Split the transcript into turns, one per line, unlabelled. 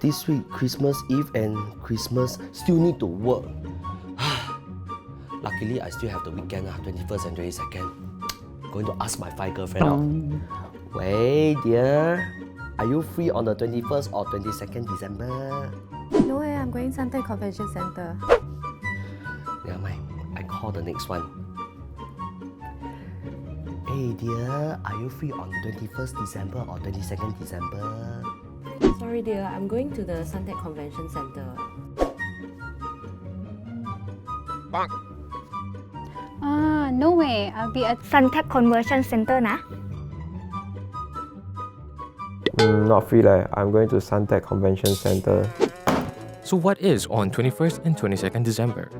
This week, Christmas Eve and Christmas, still need to work. Luckily, I still have the weekend, 21st and 22nd. Going to ask my 5 girlfriend out. Wait, dear. Are you free on the 21st or 22nd December?
No way, I'm going Suntec Convention Center.
Never mind, I call the next one. Hey dear, are you free on 21st December or 22nd December?
Sorry dear, I'm going to the Suntec Convention Center.
No way. I'll be at
Suntec Convention Center นะ
Not free leh. I'm going to Suntec Convention Center.
So what is on 21st and 22nd December?